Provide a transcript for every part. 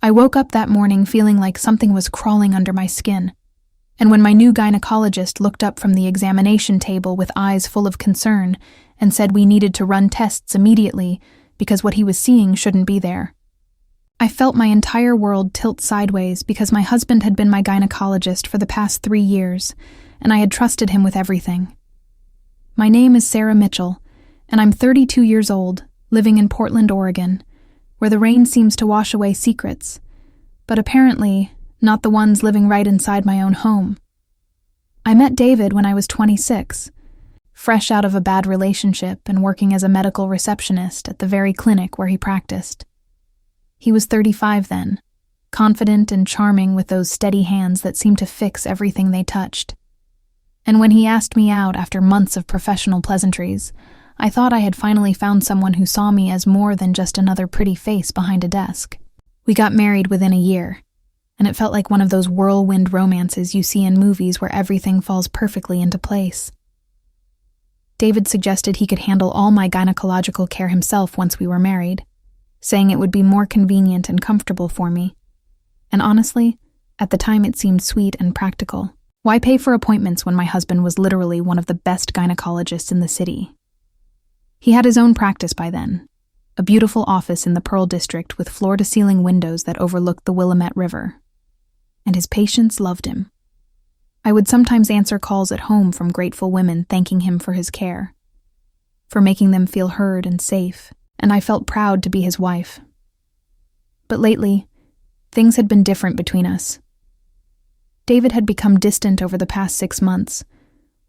I woke up that morning feeling like something was crawling under my skin, and when my new gynecologist looked up from the examination table with eyes full of concern and said we needed to run tests immediately because what he was seeing shouldn't be there, I felt my entire world tilt sideways because my husband had been my gynecologist for the past 3 years, and I had trusted him with everything. My name is Sarah Mitchell, and I'm 32 years old, living in Portland, Oregon, where the rain seems to wash away secrets, but apparently not the ones living right inside my own home. I met David when I was 26, fresh out of a bad relationship and working as a medical receptionist at the very clinic where he practiced. He was 35 then, confident and charming with those steady hands that seemed to fix everything they touched. And when he asked me out after months of professional pleasantries, I thought I had finally found someone who saw me as more than just another pretty face behind a desk. We got married within a year, and it felt like one of those whirlwind romances you see in movies where everything falls perfectly into place. David suggested he could handle all my gynecological care himself once we were married, saying it would be more convenient and comfortable for me. And honestly, at the time it seemed sweet and practical. Why pay for appointments when my husband was literally one of the best gynecologists in the city? He had his own practice by then, a beautiful office in the Pearl District with floor-to-ceiling windows that overlooked the Willamette River. And his patients loved him. I would sometimes answer calls at home from grateful women thanking him for his care, for making them feel heard and safe, and I felt proud to be his wife. But lately, things had been different between us. David had become distant over the past 6 months,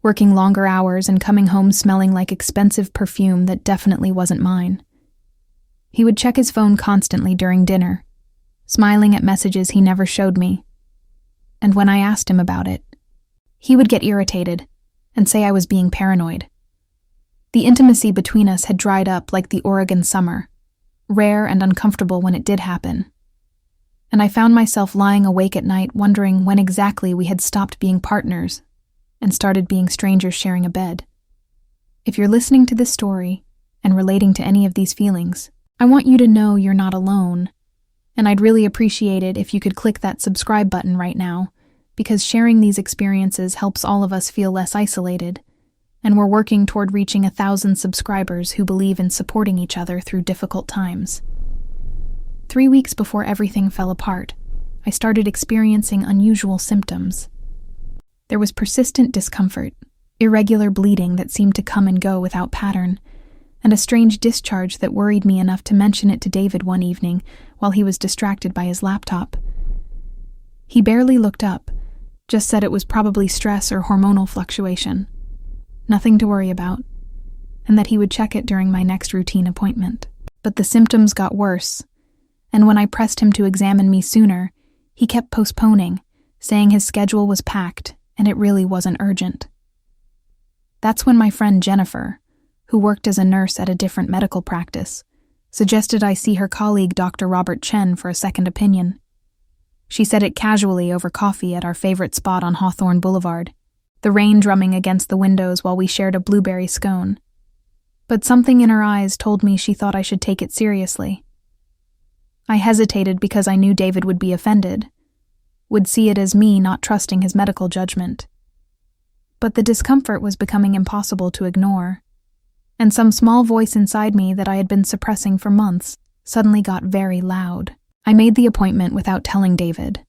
working longer hours and coming home smelling like expensive perfume that definitely wasn't mine. He would check his phone constantly during dinner, smiling at messages he never showed me. And when I asked him about it, he would get irritated and say I was being paranoid. The intimacy between us had dried up like the Oregon summer, rare and uncomfortable when it did happen. And I found myself lying awake at night wondering when exactly we had stopped being partners and started being strangers sharing a bed. If you're listening to this story and relating to any of these feelings, I want you to know you're not alone, and I'd really appreciate it if you could click that subscribe button right now, because sharing these experiences helps all of us feel less isolated, and we're working toward reaching 1,000 subscribers who believe in supporting each other through difficult times. 3 weeks before everything fell apart, I started experiencing unusual symptoms. There was persistent discomfort, irregular bleeding that seemed to come and go without pattern, and a strange discharge that worried me enough to mention it to David one evening while he was distracted by his laptop. He barely looked up, just said it was probably stress or hormonal fluctuation. Nothing to worry about, and that he would check it during my next routine appointment. But the symptoms got worse, and when I pressed him to examine me sooner, he kept postponing, saying his schedule was packed and it really wasn't urgent. That's when my friend Jennifer, who worked as a nurse at a different medical practice, suggested I see her colleague Dr. Robert Chen for a second opinion. She said it casually over coffee at our favorite spot on Hawthorne Boulevard, the rain drumming against the windows while we shared a blueberry scone. But something in her eyes told me she thought I should take it seriously. I hesitated because I knew David would be offended, would see it as me not trusting his medical judgment. But the discomfort was becoming impossible to ignore, and some small voice inside me that I had been suppressing for months suddenly got very loud. I made the appointment without telling David,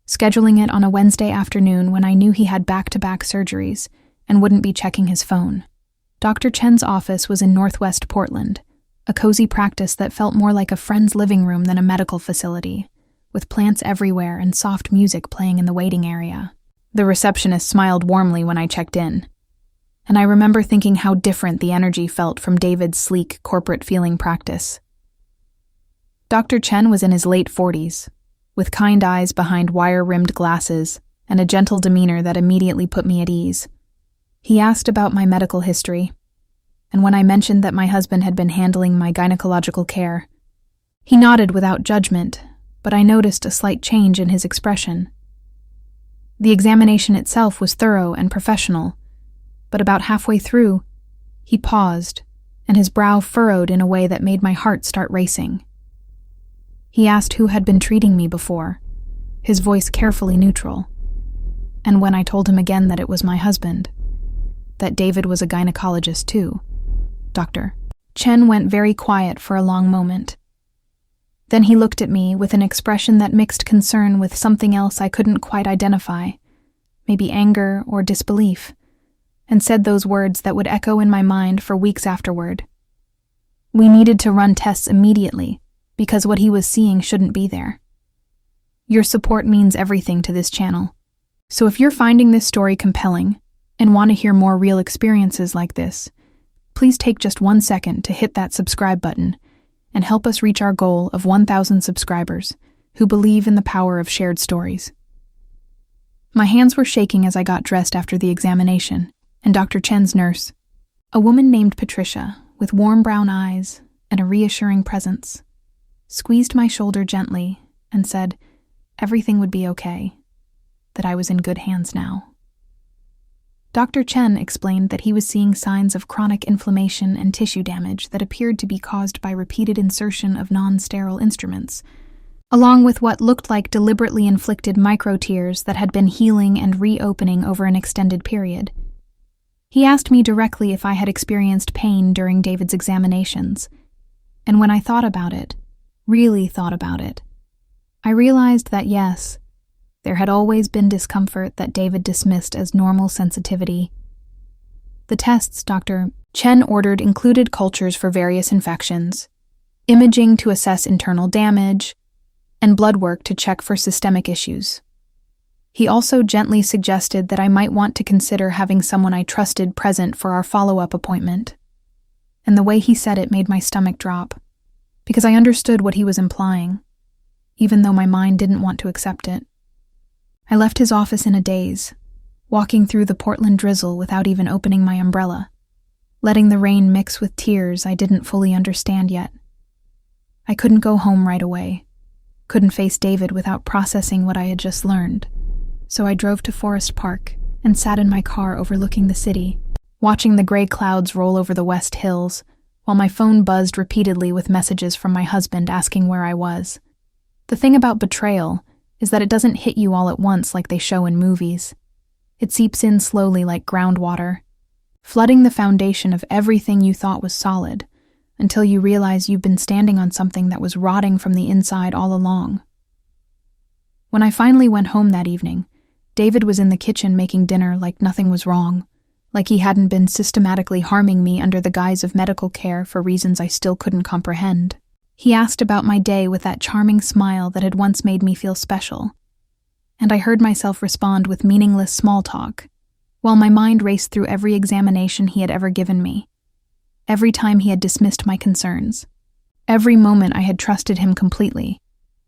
scheduling it on a Wednesday afternoon when I knew he had back-to-back surgeries and wouldn't be checking his phone. Dr. Chen's office was in Northwest Portland, a cozy practice that felt more like a friend's living room than a medical facility, with plants everywhere and soft music playing in the waiting area. The receptionist smiled warmly when I checked in, and I remember thinking how different the energy felt from David's sleek, corporate-feeling practice. Dr. Chen was in his late 40s, with kind eyes behind wire-rimmed glasses and a gentle demeanor that immediately put me at ease. He asked about my medical history, and when I mentioned that my husband had been handling my gynecological care, he nodded without judgment, but I noticed a slight change in his expression. The examination itself was thorough and professional, but about halfway through, he paused, and his brow furrowed in a way that made my heart start racing. He asked who had been treating me before, his voice carefully neutral. And when I told him again that it was my husband, that David was a gynecologist too, Dr. Chen went very quiet for a long moment. Then he looked at me with an expression that mixed concern with something else I couldn't quite identify, maybe anger or disbelief, and said those words that would echo in my mind for weeks afterward. We needed to run tests immediately, because what he was seeing shouldn't be there. Your support means everything to this channel. So if you're finding this story compelling and want to hear more real experiences like this, please take just 1 second to hit that subscribe button and help us reach our goal of 1,000 subscribers who believe in the power of shared stories. My hands were shaking as I got dressed after the examination, and Dr. Chen's nurse, a woman named Patricia with warm brown eyes and a reassuring presence, squeezed my shoulder gently and said everything would be okay, that I was in good hands now. Dr. Chen explained that he was seeing signs of chronic inflammation and tissue damage that appeared to be caused by repeated insertion of non-sterile instruments, along with what looked like deliberately inflicted micro-tears that had been healing and reopening over an extended period. He asked me directly if I had experienced pain during David's examinations, and when I thought about it, really thought about it, I realized that yes, there had always been discomfort that David dismissed as normal sensitivity. The tests Dr. Chen ordered included cultures for various infections, imaging to assess internal damage, and blood work to check for systemic issues. He also gently suggested that I might want to consider having someone I trusted present for our follow-up appointment. And the way he said it made my stomach drop, because I understood what he was implying, even though my mind didn't want to accept it. I left his office in a daze, walking through the Portland drizzle without even opening my umbrella, letting the rain mix with tears I didn't fully understand yet. I couldn't go home right away, couldn't face David without processing what I had just learned, so I drove to Forest Park and sat in my car overlooking the city, watching the gray clouds roll over the West Hills, while my phone buzzed repeatedly with messages from my husband asking where I was. The thing about betrayal is that it doesn't hit you all at once like they show in movies. It seeps in slowly like groundwater, flooding the foundation of everything you thought was solid, until you realize you've been standing on something that was rotting from the inside all along. When I finally went home that evening, David was in the kitchen making dinner like nothing was wrong, like he hadn't been systematically harming me under the guise of medical care for reasons I still couldn't comprehend. He asked about my day with that charming smile that had once made me feel special, and I heard myself respond with meaningless small talk, while my mind raced through every examination he had ever given me, every time he had dismissed my concerns, every moment I had trusted him completely,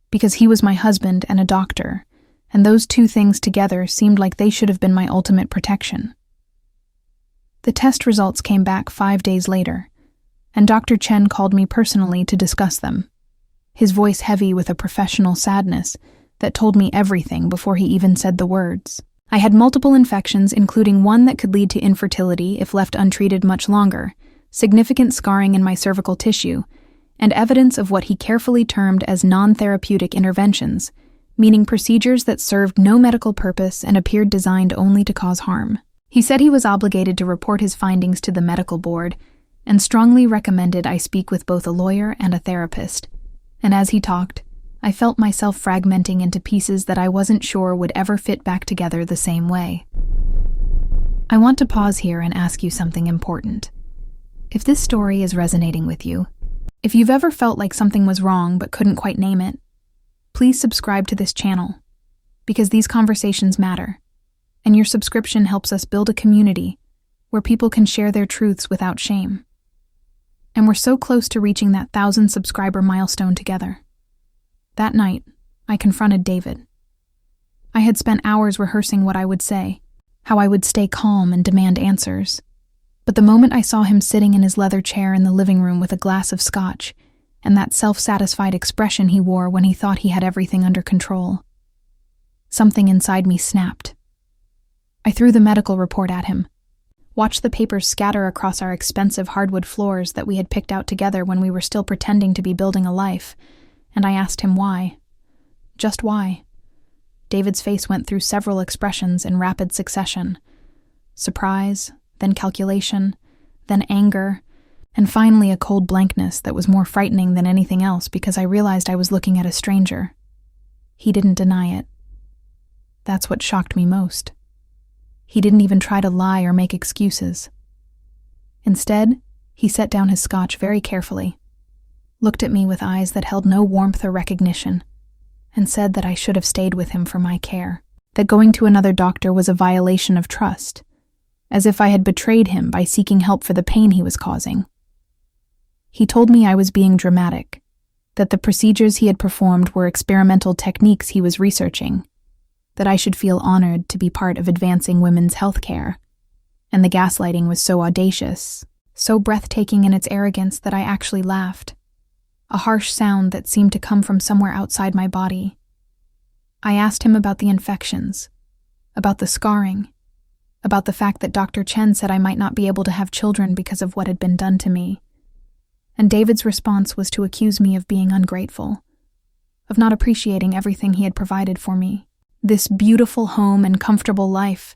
because he was my husband and a doctor, and those two things together seemed like they should have been my ultimate protection. The test results came back 5 days later, and Dr. Chen called me personally to discuss them, his voice heavy with a professional sadness that told me everything before he even said the words. I had multiple infections, including one that could lead to infertility if left untreated much longer, significant scarring in my cervical tissue, and evidence of what he carefully termed as non-therapeutic interventions, meaning procedures that served no medical purpose and appeared designed only to cause harm. He said he was obligated to report his findings to the medical board, and strongly recommended I speak with both a lawyer and a therapist. And as he talked, I felt myself fragmenting into pieces that I wasn't sure would ever fit back together the same way. I want to pause here and ask you something important. If this story is resonating with you, if you've ever felt like something was wrong but couldn't quite name it, please subscribe to this channel, because these conversations matter, and your subscription helps us build a community where people can share their truths without shame. And we're so close to reaching that 1,000 subscriber milestone together. That night, I confronted David. I had spent hours rehearsing what I would say, how I would stay calm and demand answers. But the moment I saw him sitting in his leather chair in the living room with a glass of scotch, and that self-satisfied expression he wore when he thought he had everything under control, something inside me snapped. I threw the medical report at him, watched the papers scatter across our expensive hardwood floors that we had picked out together when we were still pretending to be building a life, and I asked him why. Just why? David's face went through several expressions in rapid succession. Surprise, then calculation, then anger, and finally a cold blankness that was more frightening than anything else because I realized I was looking at a stranger. He didn't deny it. That's what shocked me most. He didn't even try to lie or make excuses. Instead, he set down his scotch very carefully, looked at me with eyes that held no warmth or recognition, and said that I should have stayed with him for my care, that going to another doctor was a violation of trust, as if I had betrayed him by seeking help for the pain he was causing. He told me I was being dramatic, that the procedures he had performed were experimental techniques he was researching, that I should feel honored to be part of advancing women's health care, and the gaslighting was so audacious, so breathtaking in its arrogance that I actually laughed, a harsh sound that seemed to come from somewhere outside my body. I asked him about the infections, about the scarring, about the fact that Dr. Chen said I might not be able to have children because of what had been done to me. And David's response was to accuse me of being ungrateful, of not appreciating everything he had provided for me, this beautiful home and comfortable life,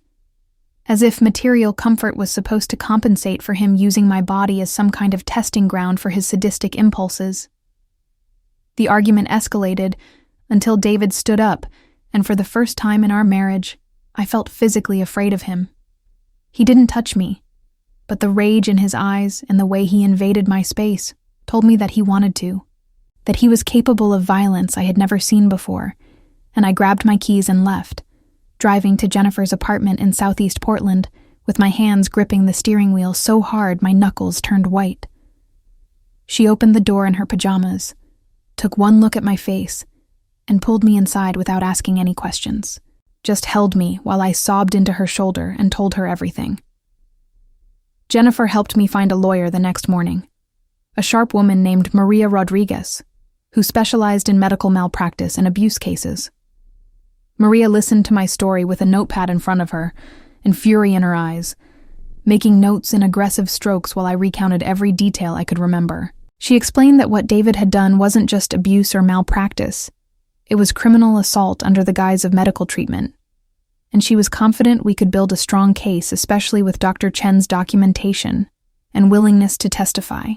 as if material comfort was supposed to compensate for him using my body as some kind of testing ground for his sadistic impulses. The argument escalated until David stood up, and for the first time in our marriage, I felt physically afraid of him. He didn't touch me, but the rage in his eyes and the way he invaded my space told me that he wanted to, that he was capable of violence I had never seen before, and I grabbed my keys and left, driving to Jennifer's apartment in Southeast Portland with my hands gripping the steering wheel so hard my knuckles turned white. She opened the door in her pajamas, took one look at my face, and pulled me inside without asking any questions, just held me while I sobbed into her shoulder and told her everything. Jennifer helped me find a lawyer the next morning, a sharp woman named Maria Rodriguez, who specialized in medical malpractice and abuse cases. Maria listened to my story with a notepad in front of her and fury in her eyes, making notes in aggressive strokes while I recounted every detail I could remember. She explained that what David had done wasn't just abuse or malpractice. It was criminal assault under the guise of medical treatment, and she was confident we could build a strong case, especially with Dr. Chen's documentation and willingness to testify.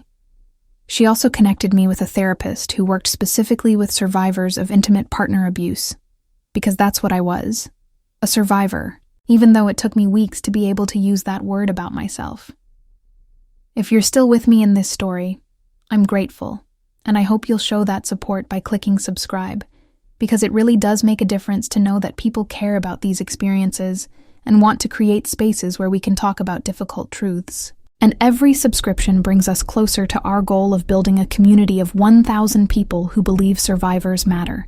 She also connected me with a therapist who worked specifically with survivors of intimate partner abuse, because that's what I was, a survivor, even though it took me weeks to be able to use that word about myself. If you're still with me in this story, I'm grateful, and I hope you'll show that support by clicking subscribe, because it really does make a difference to know that people care about these experiences and want to create spaces where we can talk about difficult truths. And every subscription brings us closer to our goal of building a community of 1,000 people who believe survivors matter.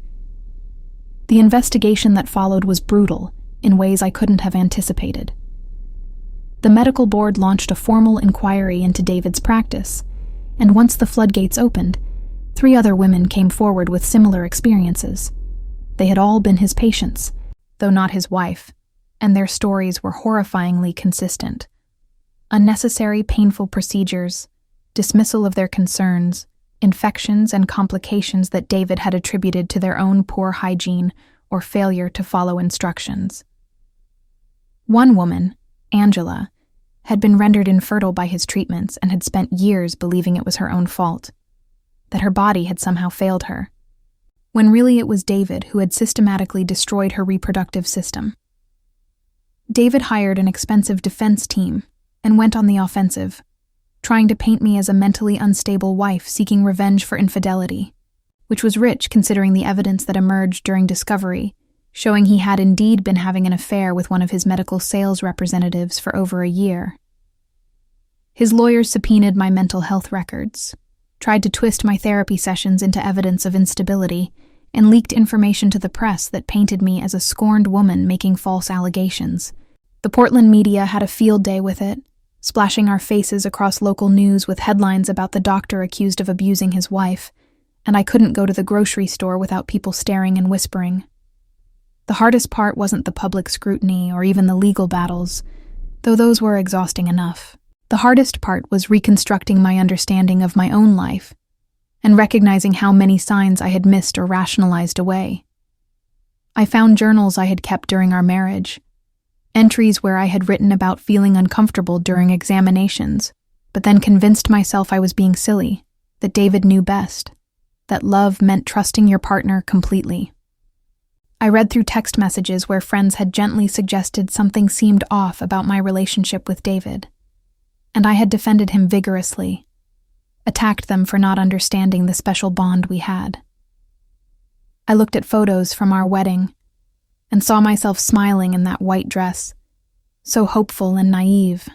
The investigation that followed was brutal in ways I couldn't have anticipated. The medical board launched a formal inquiry into David's practice, and once the floodgates opened, 3 other women came forward with similar experiences. They had all been his patients, though not his wife, and their stories were horrifyingly consistent. Unnecessary, painful procedures, dismissal of their concerns, infections and complications that David had attributed to their own poor hygiene or failure to follow instructions. One woman, Angela, had been rendered infertile by his treatments and had spent years believing it was her own fault, that her body had somehow failed her, when really it was David who had systematically destroyed her reproductive system. David hired an expensive defense team and went on the offensive, trying to paint me as a mentally unstable wife seeking revenge for infidelity, which was rich considering the evidence that emerged during discovery, showing he had indeed been having an affair with one of his medical sales representatives for over a year. His lawyers subpoenaed my mental health records, tried to twist my therapy sessions into evidence of instability, and leaked information to the press that painted me as a scorned woman making false allegations. The Portland media had a field day with it, splashing our faces across local news with headlines about the doctor accused of abusing his wife, and I couldn't go to the grocery store without people staring and whispering. The hardest part wasn't the public scrutiny or even the legal battles, though those were exhausting enough. The hardest part was reconstructing my understanding of my own life, and recognizing how many signs I had missed or rationalized away. I found journals I had kept during our marriage, entries where I had written about feeling uncomfortable during examinations, but then convinced myself I was being silly, that David knew best, that love meant trusting your partner completely. I read through text messages where friends had gently suggested something seemed off about my relationship with David, and I had defended him vigorously, attacked them for not understanding the special bond we had. I looked at photos from our wedding and saw myself smiling in that white dress, so hopeful and naive,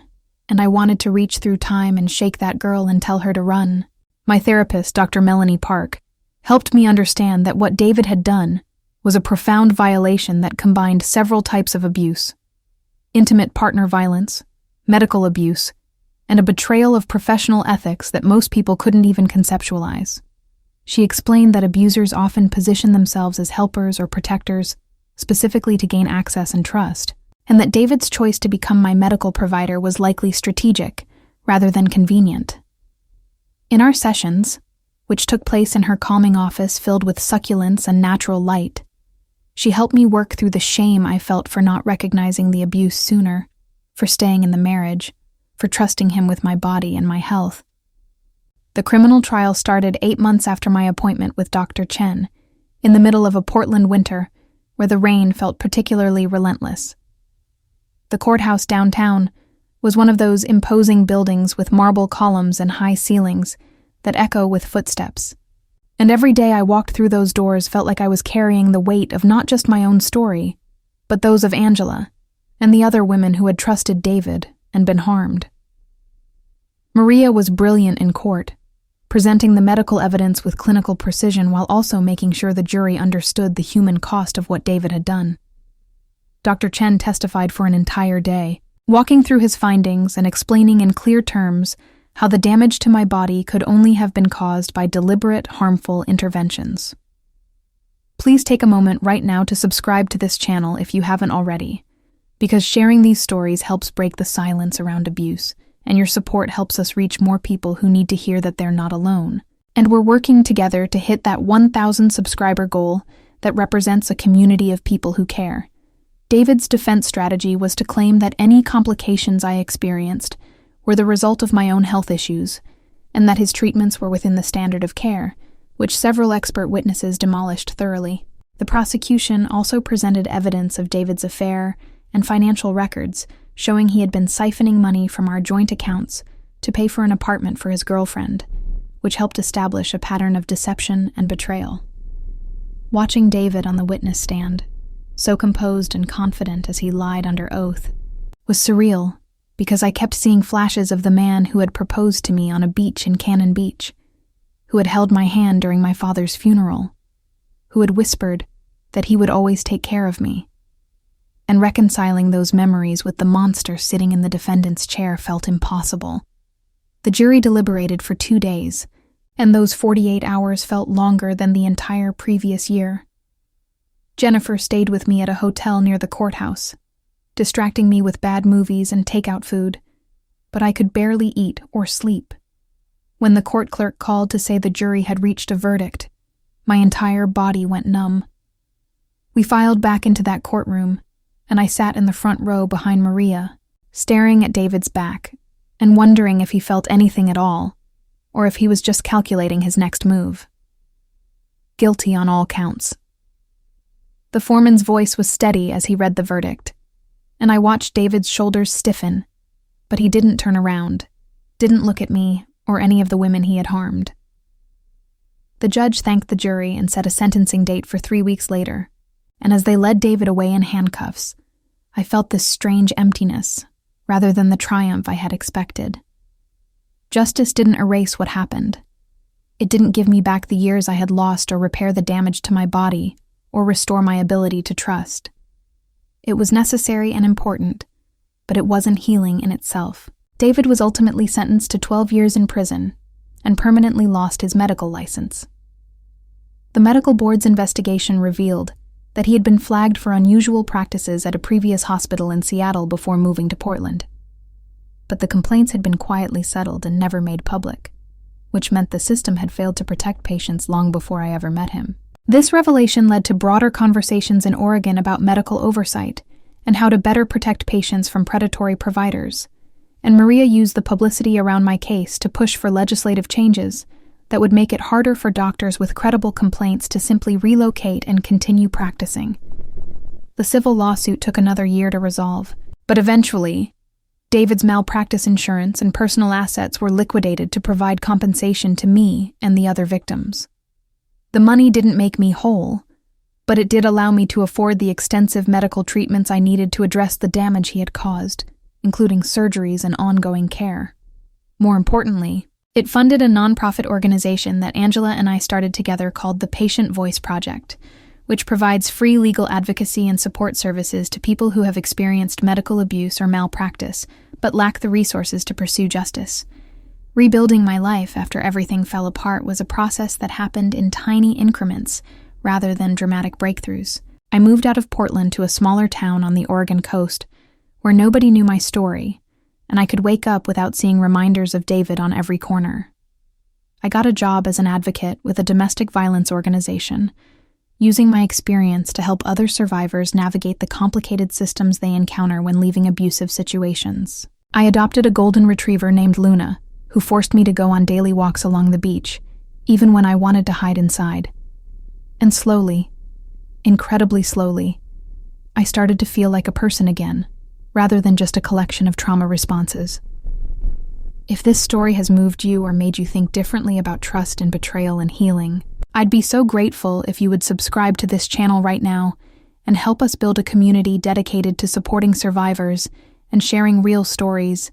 and I wanted to reach through time and shake that girl and tell her to run. My therapist, Dr. Melanie Park, helped me understand that what David had done was a profound violation that combined several types of abuse: intimate partner violence, medical abuse, and a betrayal of professional ethics that most people couldn't even conceptualize. She explained that abusers often position themselves as helpers or protectors, specifically to gain access and trust, and that David's choice to become my medical provider was likely strategic rather than convenient. In our sessions, which took place in her calming office filled with succulents and natural light, she helped me work through the shame I felt for not recognizing the abuse sooner, for staying in the marriage, for trusting him with my body and my health. The criminal trial started 8 months after my appointment with Dr. Chen, in the middle of a Portland winter where the rain felt particularly relentless. The courthouse downtown was one of those imposing buildings with marble columns and high ceilings that echo with footsteps. And every day I walked through those doors felt like I was carrying the weight of not just my own story, but those of Angela and the other women who had trusted David and been harmed. Maria was brilliant in court, presenting the medical evidence with clinical precision while also making sure the jury understood the human cost of what David had done. Dr. Chen testified for an entire day, walking through his findings and explaining in clear terms how the damage to my body could only have been caused by deliberate, harmful interventions. Please take a moment right now to subscribe to this channel if you haven't already, because sharing these stories helps break the silence around abuse, and your support helps us reach more people who need to hear that they're not alone. And we're working together to hit that 1,000 subscriber goal that represents a community of people who care. David's defense strategy was to claim that any complications I experienced were the result of my own health issues, and that his treatments were within the standard of care, which several expert witnesses demolished thoroughly. The prosecution also presented evidence of David's affair and financial records, showing he had been siphoning money from our joint accounts to pay for an apartment for his girlfriend, which helped establish a pattern of deception and betrayal. Watching David on the witness stand, so composed and confident as he lied under oath, was surreal, because I kept seeing flashes of the man who had proposed to me on a beach in Cannon Beach, who had held my hand during my father's funeral, who had whispered that he would always take care of me. And reconciling those memories with the monster sitting in the defendant's chair felt impossible. The jury deliberated for 2 days, and those 48 hours felt longer than the entire previous year. Jennifer stayed with me at a hotel near the courthouse, distracting me with bad movies and takeout food, but I could barely eat or sleep. When the court clerk called to say the jury had reached a verdict, my entire body went numb. We filed back into that courtroom, and I sat in the front row behind Maria, staring at David's back and wondering if he felt anything at all, or if he was just calculating his next move. Guilty on all counts. The foreman's voice was steady as he read the verdict, and I watched David's shoulders stiffen, but he didn't turn around, didn't look at me or any of the women he had harmed. The judge thanked the jury and set a sentencing date for 3 weeks later, and as they led David away in handcuffs, I felt this strange emptiness, rather than the triumph I had expected. Justice didn't erase what happened. It didn't give me back the years I had lost or repair the damage to my body or restore my ability to trust. It was necessary and important, but it wasn't healing in itself. David was ultimately sentenced to 12 years in prison and permanently lost his medical license. The medical board's investigation revealed that he had been flagged for unusual practices at a previous hospital in Seattle before moving to Portland. But the complaints had been quietly settled and never made public. which meant the system had failed to protect patients long before I ever met him. This revelation led to broader conversations in Oregon about medical oversight and how to better protect patients from predatory providers. And Maria used the publicity around my case to push for legislative changes that would make it harder for doctors with credible complaints to simply relocate and continue practicing. The civil lawsuit took another year to resolve, but eventually, David's malpractice insurance and personal assets were liquidated to provide compensation to me and the other victims. The money didn't make me whole, but it did allow me to afford the extensive medical treatments I needed to address the damage he had caused, including surgeries and ongoing care. More importantly, it funded a nonprofit organization that Angela and I started together called the Patient Voice Project, which provides free legal advocacy and support services to people who have experienced medical abuse or malpractice, but lack the resources to pursue justice. Rebuilding my life after everything fell apart was a process that happened in tiny increments rather than dramatic breakthroughs. I moved out of Portland to a smaller town on the Oregon coast, where nobody knew my story, and I could wake up without seeing reminders of David on every corner. I got a job as an advocate with a domestic violence organization, using my experience to help other survivors navigate the complicated systems they encounter when leaving abusive situations. I adopted a golden retriever named Luna, who forced me to go on daily walks along the beach, even when I wanted to hide inside. And slowly, incredibly slowly, I started to feel like a person again, rather than just a collection of trauma responses. If this story has moved you or made you think differently about trust and betrayal and healing, I'd be so grateful if you would subscribe to this channel right now and help us build a community dedicated to supporting survivors and sharing real stories,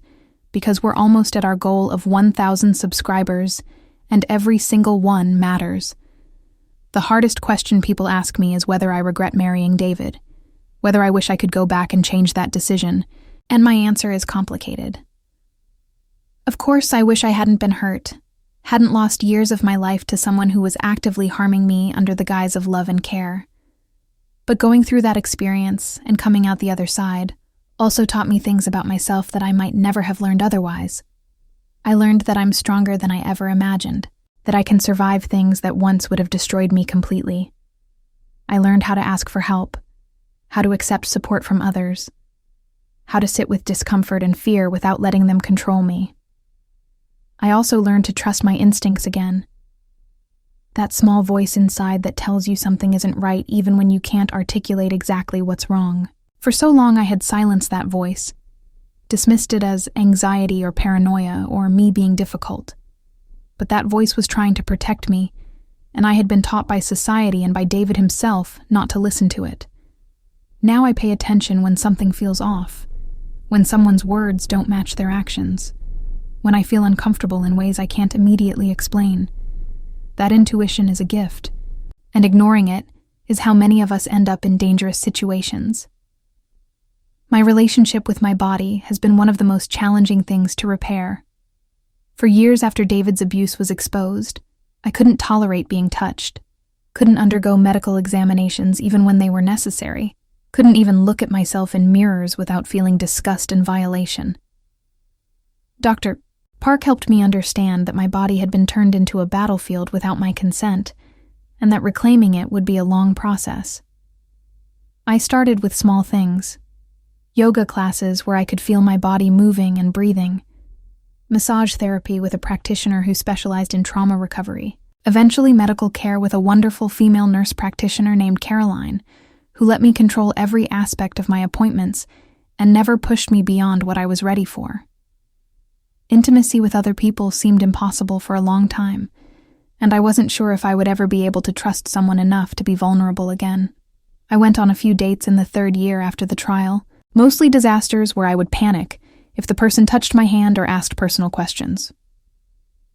because we're almost at our goal of 1,000 subscribers, and every single one matters. The hardest question people ask me is whether I regret marrying David, whether I wish I could go back and change that decision, and my answer is complicated. Of course, I wish I hadn't been hurt, hadn't lost years of my life to someone who was actively harming me under the guise of love and care. But going through that experience and coming out the other side also taught me things about myself that I might never have learned otherwise. I learned that I'm stronger than I ever imagined, that I can survive things that once would have destroyed me completely. I learned how to ask for help, how to accept support from others, how to sit with discomfort and fear without letting them control me. I also learned to trust my instincts again. That small voice inside that tells you something isn't right even when you can't articulate exactly what's wrong. For so long I had silenced that voice, dismissed it as anxiety or paranoia or me being difficult. But that voice was trying to protect me, and I had been taught by society and by David himself not to listen to it. Now I pay attention when something feels off, when someone's words don't match their actions, when I feel uncomfortable in ways I can't immediately explain. That intuition is a gift, and ignoring it is how many of us end up in dangerous situations. My relationship with my body has been one of the most challenging things to repair. For years after David's abuse was exposed, I couldn't tolerate being touched, couldn't undergo medical examinations even when they were necessary, couldn't even look at myself in mirrors without feeling disgust and violation. Dr. Park helped me understand that my body had been turned into a battlefield without my consent, and that reclaiming it would be a long process. I started with small things: yoga classes where I could feel my body moving and breathing, massage therapy with a practitioner who specialized in trauma recovery, eventually medical care with a wonderful female nurse practitioner named Caroline, who let me control every aspect of my appointments and never pushed me beyond what I was ready for. Intimacy with other people seemed impossible for a long time, and I wasn't sure if I would ever be able to trust someone enough to be vulnerable again. I went on a few dates in the 3rd year after the trial, mostly disasters where I would panic if the person touched my hand or asked personal questions.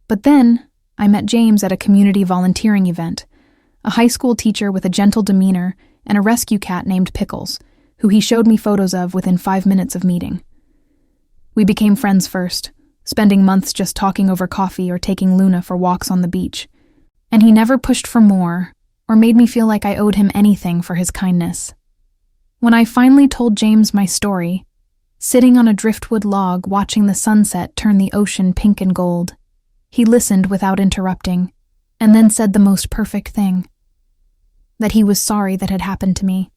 But then, I met James at a community volunteering event, a high school teacher with a gentle demeanor and a rescue cat named Pickles, who he showed me photos of within 5 minutes of meeting. We became friends first, spending months just talking over coffee or taking Luna for walks on the beach. And he never pushed for more or made me feel like I owed him anything for his kindness. When I finally told James my story, sitting on a driftwood log watching the sunset turn the ocean pink and gold, He listened without interrupting, and then said the most perfect thing. That he was sorry that had happened to me,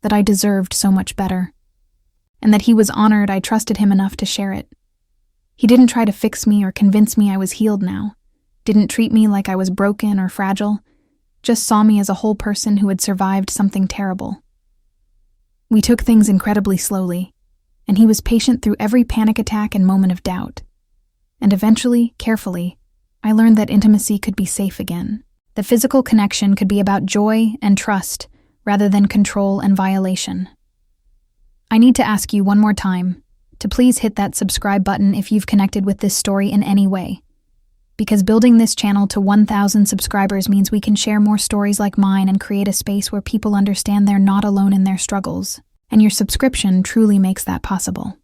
that I deserved so much better, and that he was honored I trusted him enough to share it. He didn't try to fix me or convince me I was healed now, didn't treat me like I was broken or fragile, just saw me as a whole person who had survived something terrible. We took things incredibly slowly, and he was patient through every panic attack and moment of doubt. And eventually, carefully, I learned that intimacy could be safe again. The physical connection could be about joy and trust rather than control and violation. I need to ask you one more time to please hit that subscribe button if you've connected with this story in any way. Because building this channel to 1,000 subscribers means we can share more stories like mine and create a space where people understand they're not alone in their struggles, and your subscription truly makes that possible.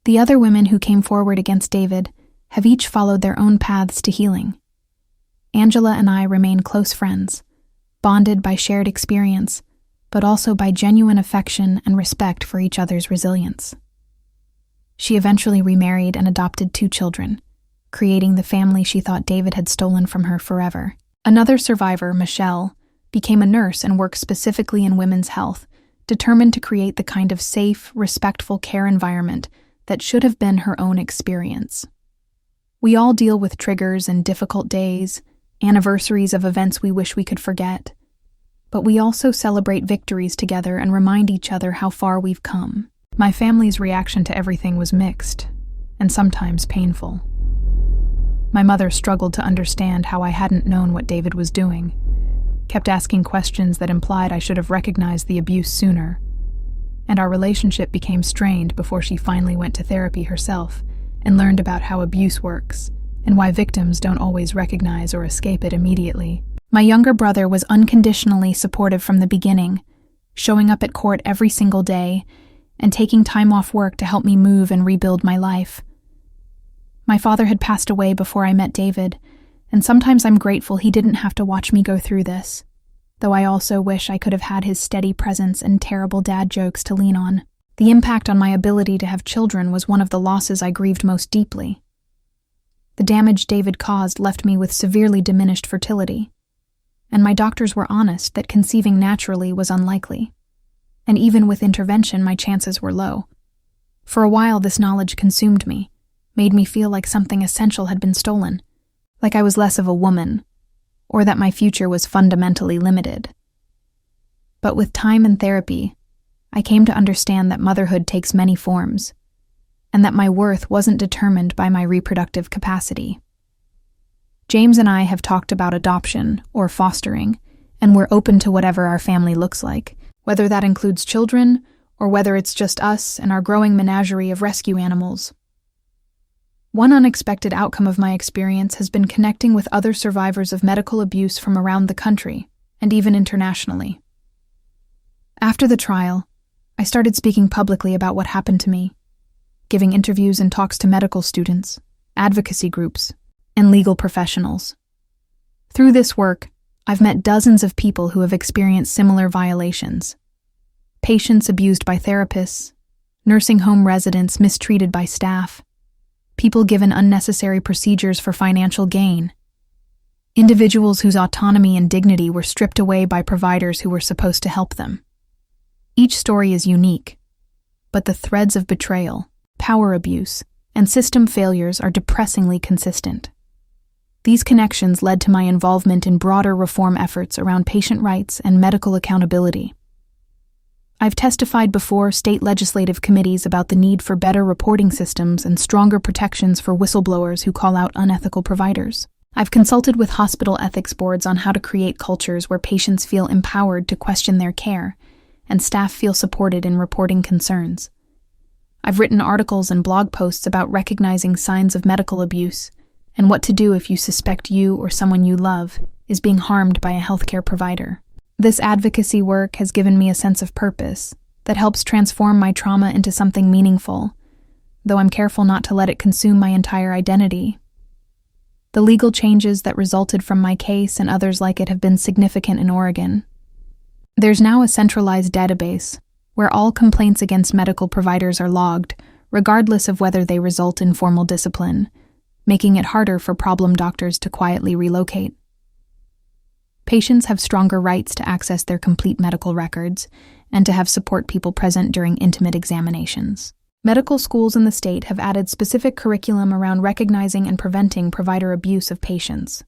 The other women who came forward against David have each followed their own paths to healing. Angela and I remain close friends, bonded by shared experience, but also by genuine affection and respect for each other's resilience. She eventually remarried and adopted 2 children, creating the family she thought David had stolen from her forever. Another survivor, Michelle, became a nurse and worked specifically in women's health, determined to create the kind of safe, respectful care environment that should have been her own experience. We all deal with triggers and difficult days, anniversaries of events we wish we could forget, but we also celebrate victories together and remind each other how far we've come. My family's reaction to everything was mixed, and sometimes painful. My mother struggled to understand how I hadn't known what David was doing, kept asking questions that implied I should have recognized the abuse sooner, and our relationship became strained before she finally went to therapy herself and learned about how abuse works and why victims don't always recognize or escape it immediately. My younger brother was unconditionally supportive from the beginning, showing up at court every single day and taking time off work to help me move and rebuild my life. My father had passed away before I met David, and sometimes I'm grateful he didn't have to watch me go through this, though I also wish I could have had his steady presence and terrible dad jokes to lean on. The impact on my ability to have children was one of the losses I grieved most deeply. The damage David caused left me with severely diminished fertility, and my doctors were honest that conceiving naturally was unlikely. And even with intervention, my chances were low. For a while, this knowledge consumed me, made me feel like something essential had been stolen, like I was less of a woman, or that my future was fundamentally limited. But with time and therapy, I came to understand that motherhood takes many forms, and that my worth wasn't determined by my reproductive capacity. James and I have talked about adoption or fostering, and we're open to whatever our family looks like, whether that includes children or whether it's just us and our growing menagerie of rescue animals. One unexpected outcome of my experience has been connecting with other survivors of medical abuse from around the country, and even internationally. After the trial, I started speaking publicly about what happened to me, giving interviews and talks to medical students, advocacy groups, and legal professionals. Through this work, I've met dozens of people who have experienced similar violations. Patients abused by therapists, nursing home residents mistreated by staff, people given unnecessary procedures for financial gain, individuals whose autonomy and dignity were stripped away by providers who were supposed to help them. Each story is unique, but the threads of betrayal, power abuse, and system failures are depressingly consistent. These connections led to my involvement in broader reform efforts around patient rights and medical accountability. I've testified before state legislative committees about the need for better reporting systems and stronger protections for whistleblowers who call out unethical providers. I've consulted with hospital ethics boards on how to create cultures where patients feel empowered to question their care and staff feel supported in reporting concerns. I've written articles and blog posts about recognizing signs of medical abuse and what to do if you suspect you or someone you love is being harmed by a healthcare provider. This advocacy work has given me a sense of purpose that helps transform my trauma into something meaningful, though I'm careful not to let it consume my entire identity. The legal changes that resulted from my case and others like it have been significant in Oregon. There's now a centralized database where all complaints against medical providers are logged, regardless of whether they result in formal discipline, making it harder for problem doctors to quietly relocate. Patients have stronger rights to access their complete medical records and to have support people present during intimate examinations. Medical schools in the state have added specific curriculum around recognizing and preventing provider abuse of patients.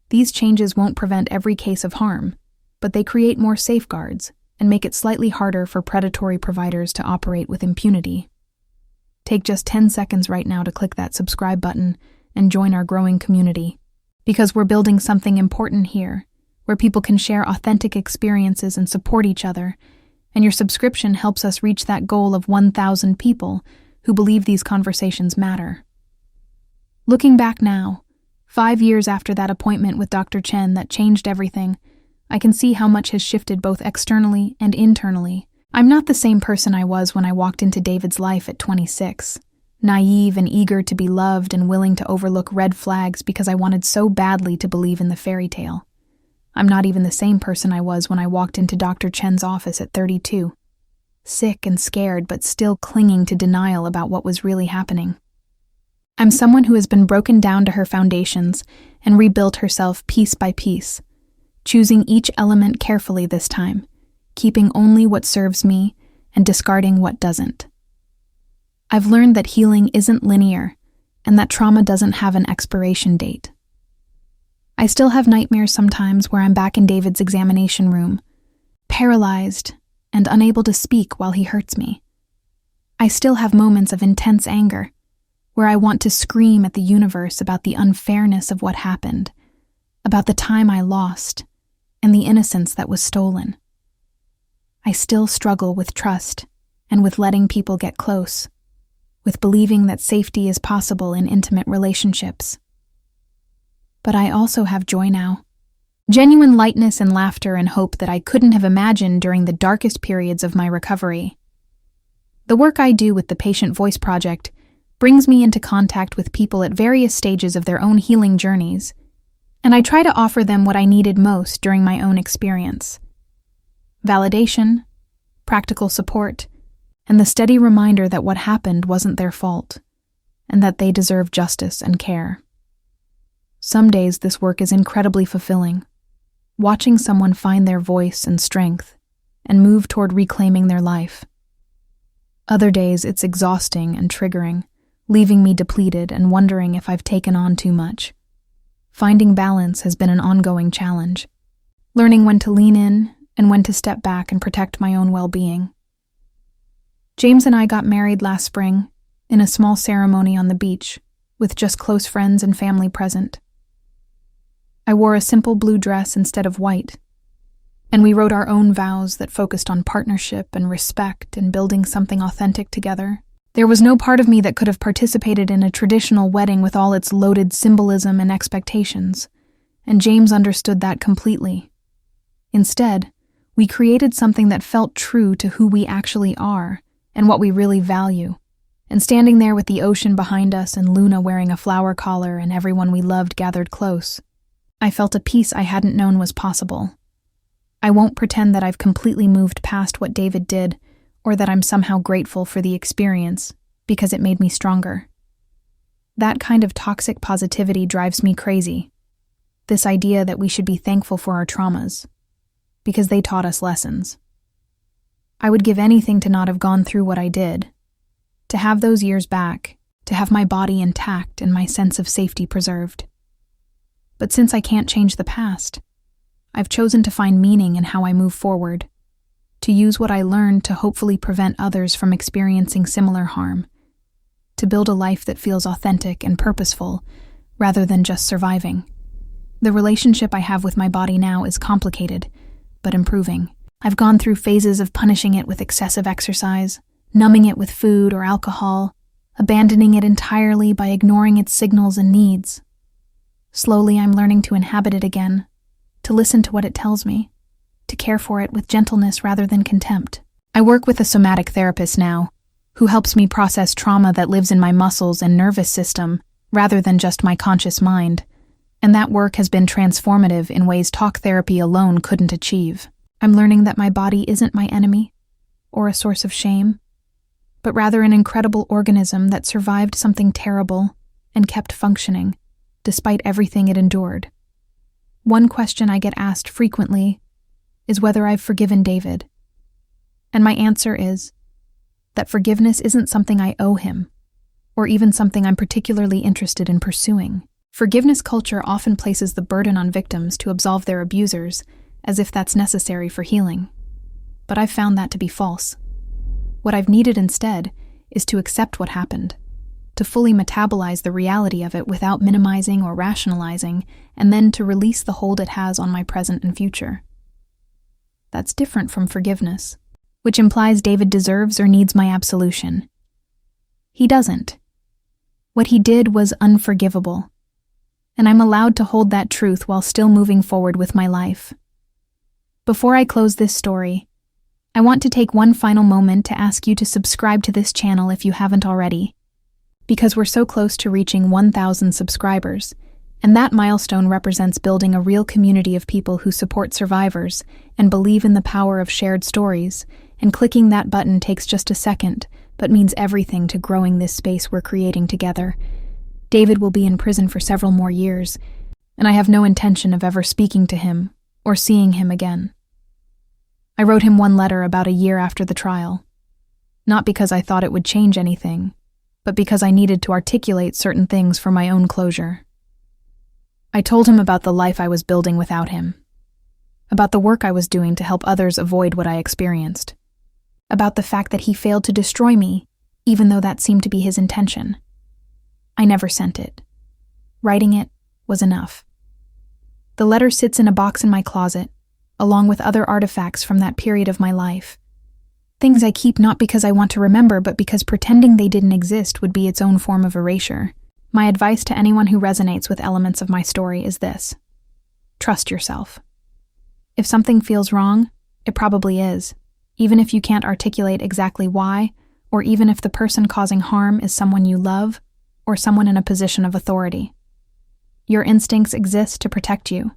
These changes won't prevent every case of harm, but they create more safeguards and make it slightly harder for predatory providers to operate with impunity. Take just 10 seconds right now to click that subscribe button and join our growing community, because we're building something important here, where people can share authentic experiences and support each other, and your subscription helps us reach that goal of 1,000 people who believe these conversations matter. Looking back now, 5 years after that appointment with Dr. Chen that changed everything, I can see how much has shifted both externally and internally. I'm not the same person I was when I walked into David's life at 26, naive and eager to be loved and willing to overlook red flags because I wanted so badly to believe in the fairy tale. I'm not even the same person I was when I walked into Dr. Chen's office at 32, sick and scared but still clinging to denial about what was really happening. I'm someone who has been broken down to her foundations and rebuilt herself piece by piece, choosing each element carefully this time, keeping only what serves me and discarding what doesn't. I've learned that healing isn't linear and that trauma doesn't have an expiration date. I still have nightmares sometimes where I'm back in David's examination room, paralyzed and unable to speak while he hurts me. I still have moments of intense anger where I want to scream at the universe about the unfairness of what happened, about the time I lost, and the innocence that was stolen. I still struggle with trust and with letting people get close, with believing that safety is possible in intimate relationships. But I also have joy now. Genuine lightness and laughter and hope that I couldn't have imagined during the darkest periods of my recovery. The work I do with the Patient Voice Project brings me into contact with people at various stages of their own healing journeys, and I try to offer them what I needed most during my own experience: validation, practical support, and the steady reminder that what happened wasn't their fault, and that they deserve justice and care. Some days this work is incredibly fulfilling, watching someone find their voice and strength and move toward reclaiming their life. Other days it's exhausting and triggering, leaving me depleted and wondering if I've taken on too much. Finding balance has been an ongoing challenge, learning when to lean in and when to step back and protect my own well-being. James and I got married last spring in a small ceremony on the beach with just close friends and family present. I wore a simple blue dress instead of white, and we wrote our own vows that focused on partnership and respect and building something authentic together. There was no part of me that could have participated in a traditional wedding with all its loaded symbolism and expectations, and James understood that completely. Instead, we created something that felt true to who we actually are and what we really value. And standing there with the ocean behind us and Luna wearing a flower collar and everyone we loved gathered close, I felt a peace I hadn't known was possible. I won't pretend that I've completely moved past what David did or that I'm somehow grateful for the experience because it made me stronger. That kind of toxic positivity drives me crazy. This idea that we should be thankful for our traumas, because they taught us lessons. I would give anything to not have gone through what I did, to have those years back, to have my body intact and my sense of safety preserved. But since I can't change the past, I've chosen to find meaning in how I move forward, to use what I learned to hopefully prevent others from experiencing similar harm, to build a life that feels authentic and purposeful rather than just surviving. The relationship I have with my body now is complicated, but improving. I've gone through phases of punishing it with excessive exercise, numbing it with food or alcohol, abandoning it entirely by ignoring its signals and needs. Slowly, I'm learning to inhabit it again, to listen to what it tells me, to care for it with gentleness rather than contempt. I work with a somatic therapist now, who helps me process trauma that lives in my muscles and nervous system rather than just my conscious mind, and that work has been transformative in ways talk therapy alone couldn't achieve. I'm learning that my body isn't my enemy or a source of shame, but rather an incredible organism that survived something terrible and kept functioning, despite everything it endured. One question I get asked frequently is whether I've forgiven David. And my answer is that forgiveness isn't something I owe him, or even something I'm particularly interested in pursuing. Forgiveness culture often places the burden on victims to absolve their abusers, as if that's necessary for healing. But I've found that to be false. What I've needed instead is to accept what happened, to fully metabolize the reality of it without minimizing or rationalizing, and then to release the hold it has on my present and future. That's different from forgiveness, which implies David deserves or needs my absolution. He doesn't. What he did was unforgivable, and I'm allowed to hold that truth while still moving forward with my life. Before I close this story, I want to take one final moment to ask you to subscribe to this channel if you haven't already, because we're so close to reaching 1,000 subscribers, and that milestone represents building a real community of people who support survivors and believe in the power of shared stories, and clicking that button takes just a second, but means everything to growing this space we're creating together. David will be in prison for several more years, and I have no intention of ever speaking to him or seeing him again. I wrote him one letter about a year after the trial, not because I thought it would change anything, but because I needed to articulate certain things for my own closure. I told him about the life I was building without him, about the work I was doing to help others avoid what I experienced, about the fact that he failed to destroy me, even though that seemed to be his intention. I never sent it. Writing it was enough. The letter sits in a box in my closet, along with other artifacts from that period of my life. Things I keep not because I want to remember, but because pretending they didn't exist would be its own form of erasure. My advice to anyone who resonates with elements of my story is this: trust yourself. If something feels wrong, it probably is, even if you can't articulate exactly why, or even if the person causing harm is someone you love or someone in a position of authority. Your instincts exist to protect you,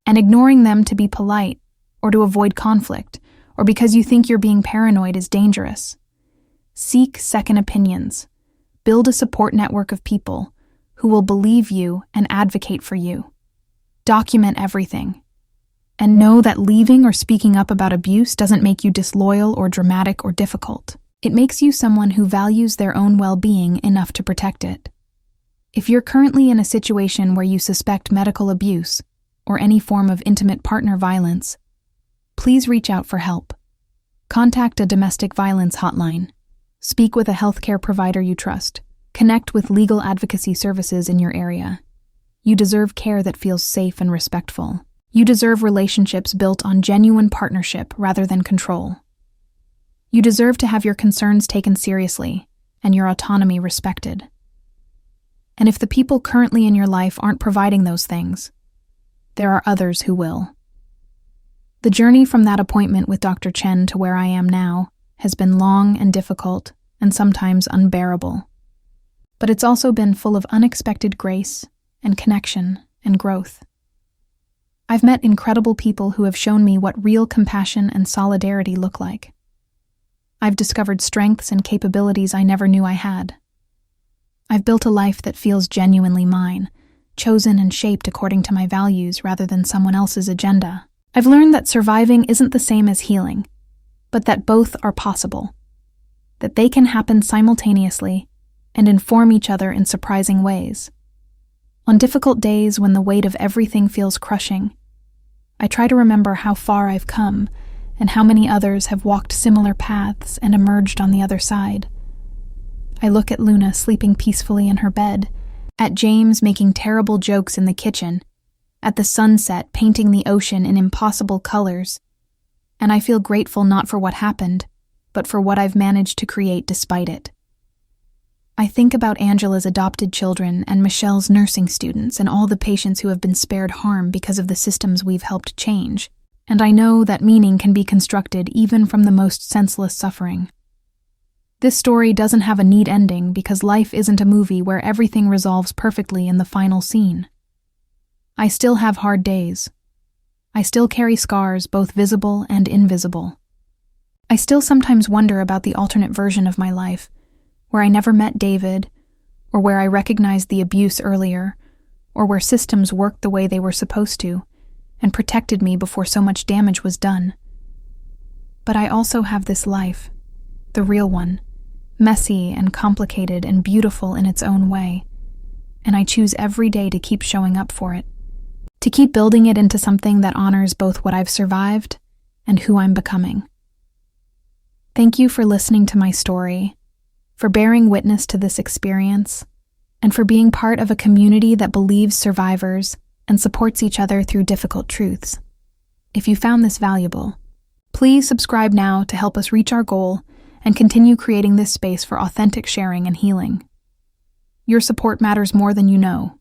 and ignoring them to be polite or to avoid conflict or because you think you're being paranoid is dangerous. Seek second opinions. Build a support network of people who will believe you and advocate for you. Document everything. And know that leaving or speaking up about abuse doesn't make you disloyal or dramatic or difficult. It makes you someone who values their own well-being enough to protect it. If you're currently in a situation where you suspect medical abuse or any form of intimate partner violence, please reach out for help. Contact a domestic violence hotline. Speak with a healthcare provider you trust. Connect with legal advocacy services in your area. You deserve care that feels safe and respectful. You deserve relationships built on genuine partnership rather than control. You deserve to have your concerns taken seriously and your autonomy respected. And if the people currently in your life aren't providing those things, there are others who will. The journey from that appointment with Dr. Chen to where I am now has been long and difficult and sometimes unbearable. But it's also been full of unexpected grace and connection and growth. I've met incredible people who have shown me what real compassion and solidarity look like. I've discovered strengths and capabilities I never knew I had. I've built a life that feels genuinely mine, chosen and shaped according to my values rather than someone else's agenda. I've learned that surviving isn't the same as healing, but that both are possible, that they can happen simultaneously and inform each other in surprising ways. On difficult days when the weight of everything feels crushing, I try to remember how far I've come and how many others have walked similar paths and emerged on the other side. I look at Luna sleeping peacefully in her bed, at James making terrible jokes in the kitchen, at the sunset painting the ocean in impossible colors, and I feel grateful not for what happened, but for what I've managed to create despite it. I think about Angela's adopted children and Michelle's nursing students and all the patients who have been spared harm because of the systems we've helped change, and I know that meaning can be constructed even from the most senseless suffering. This story doesn't have a neat ending because life isn't a movie where everything resolves perfectly in the final scene. I still have hard days. I still carry scars, both visible and invisible. I still sometimes wonder about the alternate version of my life, where I never met David, or where I recognized the abuse earlier, or where systems worked the way they were supposed to and protected me before so much damage was done. But I also have this life, the real one, messy and complicated and beautiful in its own way, and I choose every day to keep showing up for it, to keep building it into something that honors both what I've survived and who I'm becoming. Thank you for listening to my story, for bearing witness to this experience, and for being part of a community that believes survivors and supports each other through difficult truths. If you found this valuable, please subscribe now to help us reach our goal and continue creating this space for authentic sharing and healing. Your support matters more than you know.